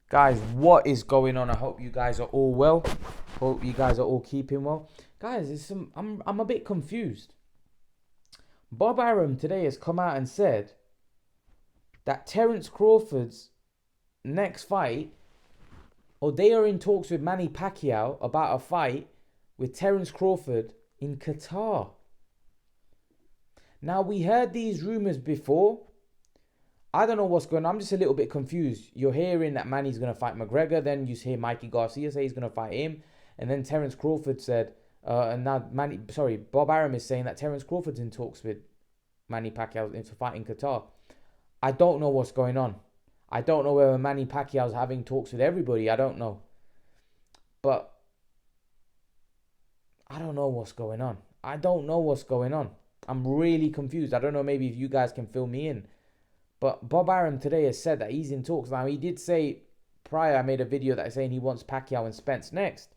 Guys, what is going on? I hope you guys are all well. Hope you guys are all keeping well. Guys, I'm a bit confused. Bob Arum today has come out and said that Terence Crawford's next fight, or they are in talks with Manny Pacquiao about a fight with Terence Crawford in Qatar. Now, we heard these rumors before. I don't know what's going on. I'm just a little bit confused. You're hearing that Manny's going to fight McGregor. Then you hear Mikey Garcia say he's going to fight him. And then Terence Crawford said, and now Bob Arum is saying that Terence Crawford's in talks with Manny Pacquiao to fight in Qatar. I don't know what's going on. I don't know whether Manny Pacquiao's having talks with everybody. I don't know. But I don't know what's going on. I don't know what's going on. I'm really confused. I don't know, maybe if you guys can fill me in. But Bob Arum today has said that he's in talks. Now, he did say prior, I made a video that saying he wants Pacquiao and Spence next.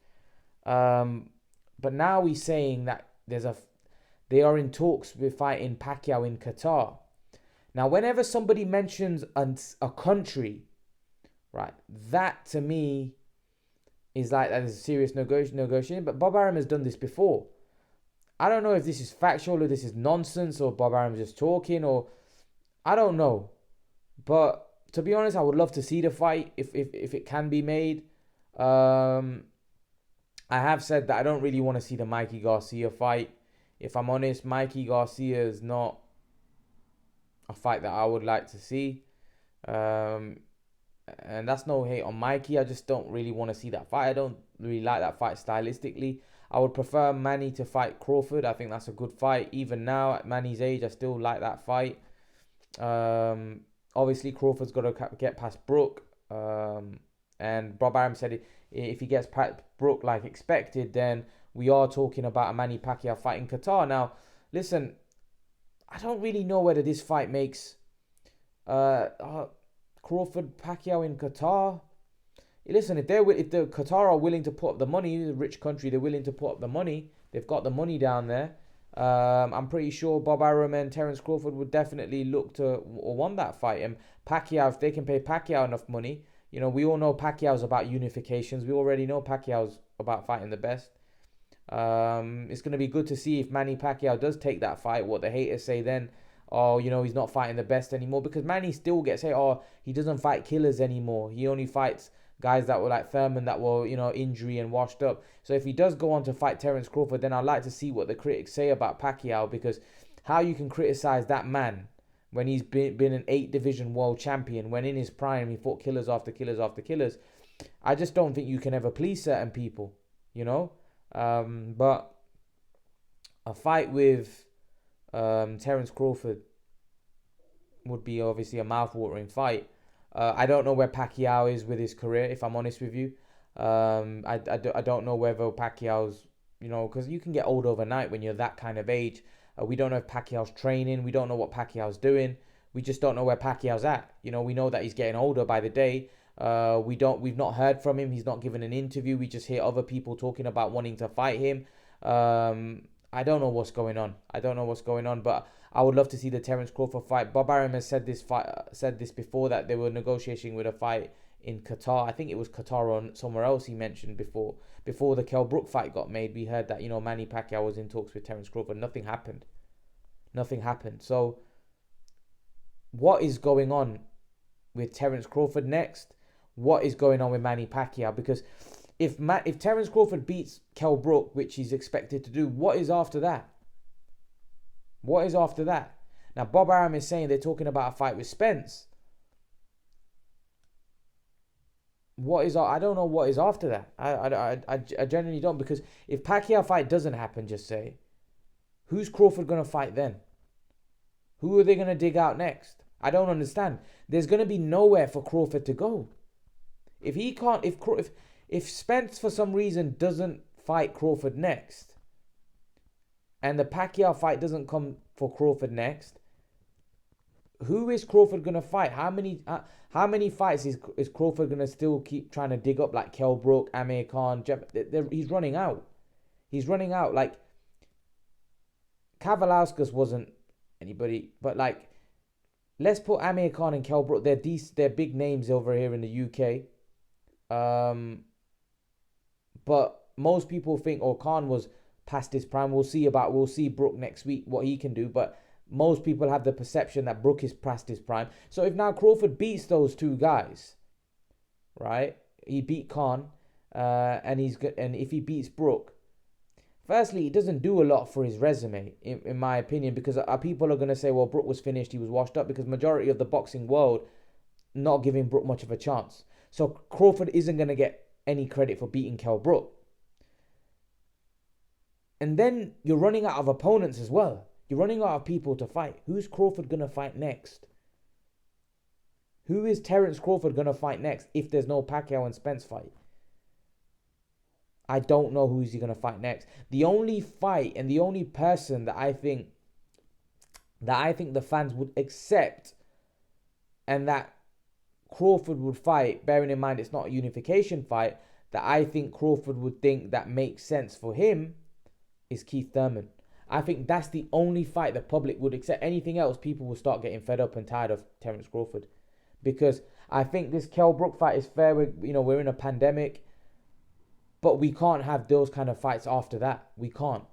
But now he's saying that they are in talks with fighting Pacquiao in Qatar. Now, whenever somebody mentions a country, right, that to me is like that is a serious negotiation. But Bob Arum has done this before. I don't know if this is factual or this is nonsense or Bob Arum's just talking, or I don't know. But to be honest, I would love to see the fight if it can be made. I have said that I don't really want to see the Mikey Garcia fight. If I'm honest, Mikey Garcia is not a fight that I would like to see. And that's no hate on Mikey. I just don't really want to see that fight. I don't really like that fight stylistically. I would prefer Manny to fight Crawford. I think that's a good fight. Even now, at Manny's age, I still like that fight. Obviously, Crawford's got to get past Brook. And Bob Arum said if he gets past Brook like expected, then we are talking about a Manny Pacquiao fight in Qatar. Now, listen, I don't really know whether this fight makes Crawford Pacquiao in Qatar. Listen, if the Qatar are willing to put up the money, the rich country, they're willing to put up the money. They've got the money down there. I'm pretty sure Bob Arum and Terence Crawford would definitely look to or want that fight. And Pacquiao, if they can pay Pacquiao enough money, we all know Pacquiao's about unifications. We already know Pacquiao's about fighting the best. It's going to be good to see if Manny Pacquiao does take that fight, what the haters say then. Oh, he's not fighting the best anymore, because Manny still gets hit. Oh, he doesn't fight killers anymore. He only fights guys that were like Thurman, that were, injury and washed up. So if he does go on to fight Terence Crawford, then I'd like to see what the critics say about Pacquiao, because how you can criticize that man when he's been an 8 division world champion, when in his prime he fought killers after killers after killers. I just don't think you can ever please certain people, but a fight with Terence Crawford would be obviously a mouth-watering fight. I don't know where Pacquiao is with his career, if I'm honest with you. I don't know whether Pacquiao's, because you can get old overnight when you're that kind of age. We don't know if Pacquiao's training. We don't know what Pacquiao's doing. We just don't know where Pacquiao's at. We know that he's getting older by the day. We've not heard from him. He's not given an interview. We just hear other people talking about wanting to fight him. I don't know what's going on. But I would love to see the Terence Crawford fight. Bob Arum has said this before, that they were negotiating with a fight in Qatar. I think it was Qatar or somewhere else he mentioned before. Before the Kell Brook fight got made, we heard that, Manny Pacquiao was in talks with Terence Crawford. Nothing happened. So what is going on with Terence Crawford next? What is going on with Manny Pacquiao? Because if Terence Crawford beats Kell Brook, which he's expected to do, what is after that? Now, Bob Arum is saying they're talking about a fight with Spence. I don't know what is after that. I genuinely don't, because if Pacquiao fight doesn't happen, just say, who's Crawford going to fight then? Who are they going to dig out next? I don't understand. There's going to be nowhere for Crawford to go. If Spence for some reason doesn't fight Crawford next, and the Pacquiao fight doesn't come for Crawford next, who is Crawford going to fight? How many fights is Crawford going to still keep trying to dig up, like Kell Brook, Amir Khan, Jeff? He's running out. Like, Kavalauskas wasn't anybody, but let's put Amir Khan and Kell Brook. They're big names over here in the UK. Um, but most people think, oh, Khan was past his prime. We'll see Brook next week what he can do. But most people have the perception that Brook is past his prime. So if now Crawford beats those two guys, right? He beat Khan, and if he beats Brook, firstly, it doesn't do a lot for his resume, in my opinion, because people are going to say, well, Brook was finished, he was washed up, because majority of the boxing world not giving Brook much of a chance. So Crawford isn't going to get any credit for beating Kell Brook. And then you're running out of opponents as well. You're running out of people to fight. Who's Crawford going to fight next? Who is Terence Crawford going to fight next if there's no Pacquiao and Spence fight? I don't know who's he going to fight next. The only fight and the only person that I think the fans would accept and that Crawford would fight, bearing in mind it's not a unification fight, that I think Crawford would think that makes sense for him is Keith Thurman. I think that's the only fight the public would accept. Anything else, people will start getting fed up and tired of Terence Crawford. Because I think this Kell Brook fight is fair. We're in a pandemic. But we can't have those kind of fights after that. We can't.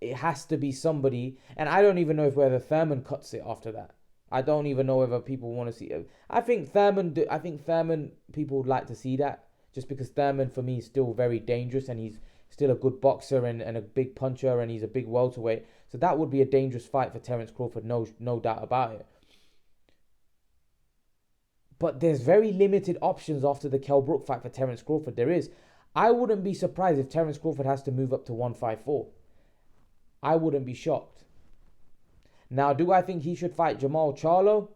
It has to be somebody. And I don't even know whether Thurman cuts it after that. I don't even know whether people want to see it. I think Thurman, people would like to see that. Just because Thurman, for me, is still very dangerous. And he's still a good boxer and a big puncher. And he's a big welterweight. So that would be a dangerous fight for Terence Crawford. No doubt about it. But there's very limited options after the Kell Brook fight for Terence Crawford. There is. I wouldn't be surprised if Terence Crawford has to move up to 154. I wouldn't be shocked. Now, do I think he should fight Jamal Charlo?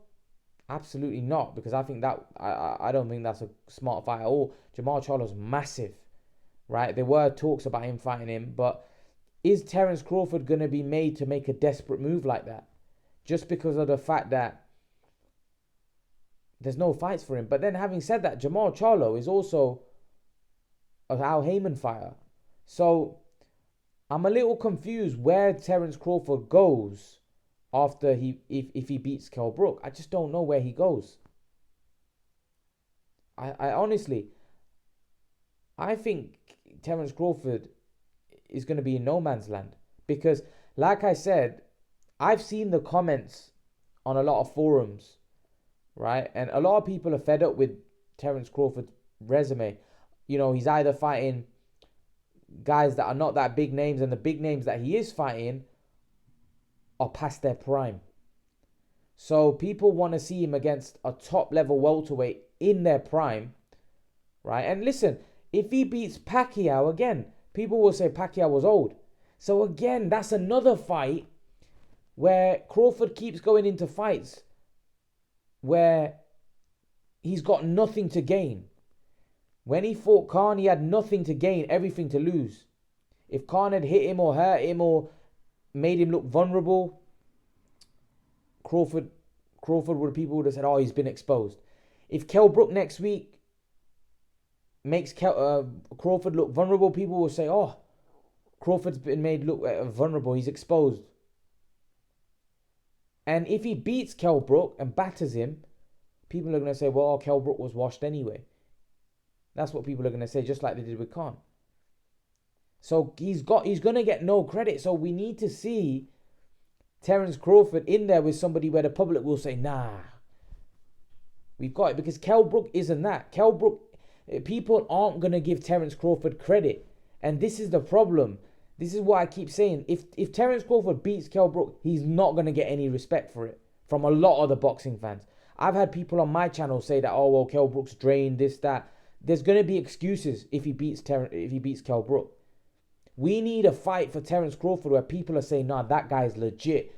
Absolutely not, because I think that I don't think that's a smart fight at all. Jamal Charlo's massive, right? There were talks about him fighting him, but is Terence Crawford going to be made to make a desperate move like that? Just because of the fact that there's no fights for him. But then having said that, Jamal Charlo is also a Al Heyman fighter. So I'm a little confused where Terence Crawford goes after if he beats Kell Brook. I just don't know where he goes. I honestly, I think Terence Crawford is going to be in no man's land. Because, like I said, I've seen the comments on a lot of forums, right? And a lot of people are fed up with Terence Crawford's resume. He's either fighting guys that are not that big names, and the big names that he is fighting are past their prime. So people want to see him against a top level welterweight in their prime, right? And listen, if he beats Pacquiao again, people will say Pacquiao was old. So again, that's another fight where Crawford keeps going into fights where he's got nothing to gain. When he fought Khan, he had nothing to gain, everything to lose. If Khan had hit him or hurt him or made him look vulnerable, Crawford people would have said, oh, he's been exposed. If Kell Brook next week makes Crawford look vulnerable, people will say, oh, Crawford's been made look vulnerable, he's exposed. And if he beats Kell Brook and batters him, people are going to say, well, Kell Brook was washed anyway. That's what people are going to say, just like they did with Khan. So he's going to get no credit. So we need to see Terence Crawford in there with somebody where the public will say, nah, we've got it. Because Kell Brook isn't that. Kell Brook, people aren't going to give Terence Crawford credit. And this is the problem. This is what I keep saying. If Terence Crawford beats Kell Brook, he's not going to get any respect for it from a lot of the boxing fans. I've had people on my channel say that, oh, well, Kell Brook's drained, this, that. There's going to be excuses if he beats Kell Brook. We need a fight for Terence Crawford where people are saying, nah, that guy's legit.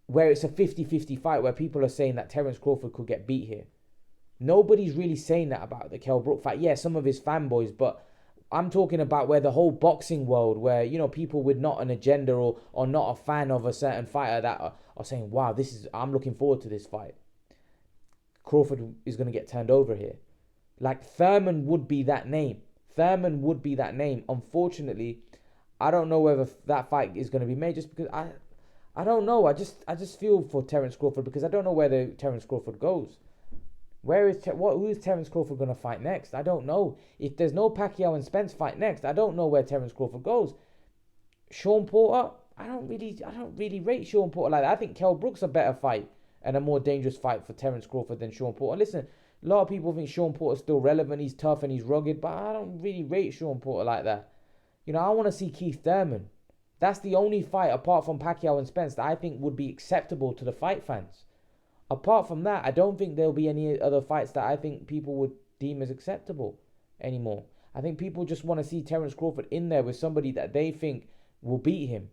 Where it's a 50-50 fight where people are saying that Terence Crawford could get beat here. Nobody's really saying that about the Kell Brook fight. Yeah, some of his fanboys, but I'm talking about where the whole boxing world, where, people with not an agenda or not a fan of a certain fighter that are saying, wow, I'm looking forward to this fight. Crawford is going to get turned over here. Like Thurman would be that name. Unfortunately, I don't know whether that fight is going to be made just because I don't know. I just feel for Terence Crawford because I don't know where Terence Crawford goes. Who's Terence Crawford gonna fight next? I don't know. If there's no Pacquiao and Spence fight next, I don't know where Terence Crawford goes. Sean Porter, I don't really rate Sean Porter like that. I think Kell Brook's a better fight and a more dangerous fight for Terence Crawford than Sean Porter. Listen, a lot of people think Sean Porter's still relevant. He's tough and he's rugged, but I don't really rate Sean Porter like that. You know, I want to see Keith Thurman. That's the only fight apart from Pacquiao and Spence that I think would be acceptable to the fight fans. Apart from that, I don't think there'll be any other fights that I think people would deem as acceptable anymore. I think people just want to see Terence Crawford in there with somebody that they think will beat him.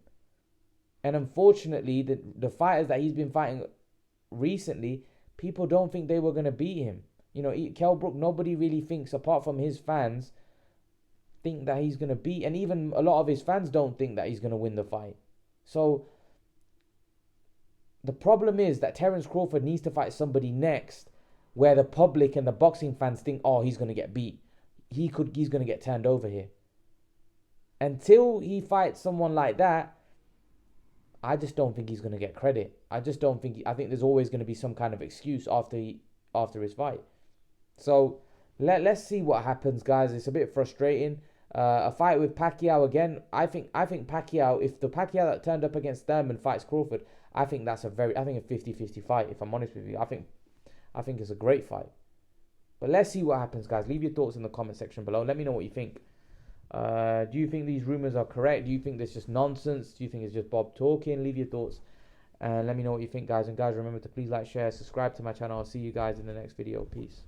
And unfortunately, the fighters that he's been fighting recently, people don't think they were going to beat him. You know, Kell Brook, nobody really thinks, apart from his fans, think that he's going to beat. And even a lot of his fans don't think that he's going to win the fight. So the problem is that Terence Crawford needs to fight somebody next where the public and the boxing fans think, oh, he's going to get beat. He's going to get turned over here. Until he fights someone like that, I just don't think he's going to get credit. I think there's always going to be some kind of excuse after his fight. So let's see what happens, guys. It's a bit frustrating. A fight with Pacquiao again. I think Pacquiao, if the Pacquiao that turned up against Thurman fights Crawford, I think that's a 50-50 fight, if I'm honest with you. I think it's a great fight. But let's see what happens, guys. Leave your thoughts in the comment section below. Let me know what you think. Do you think these rumors are correct? Do you think this just nonsense? Do you think it's just Bob talking? Leave your thoughts and let me know what you think, guys. And guys, remember to please like, share, subscribe to my channel. I'll see you guys in the next video. Peace.